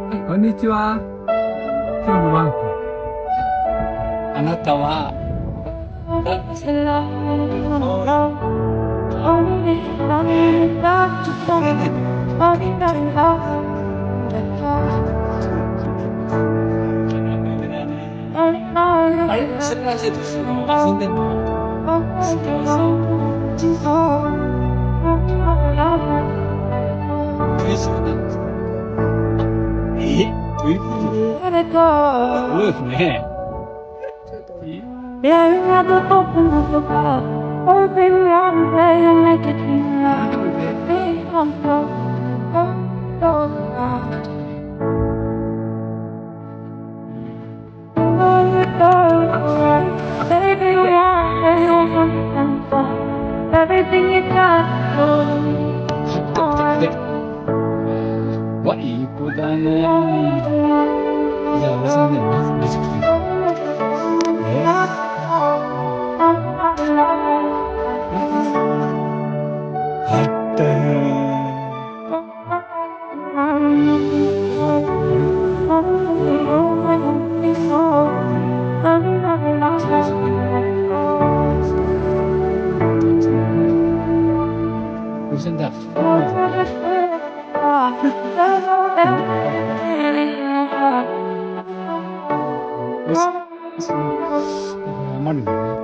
はい、こんにちは。今日のワンコ。あなたは、あれ知らないです。遊んでんのすみません。嬉しくないですかどういうことそうですね。Yeah, you have to open up your heart. Oh, baby, I'm ready to make it seem like I'm so lost. Oh, you're so right. Baby, we are and fun. Everything you got, oh, いい子だね。じゃあ、遊んでます。嬉しくて。あった無線だ。よし。余るんだね。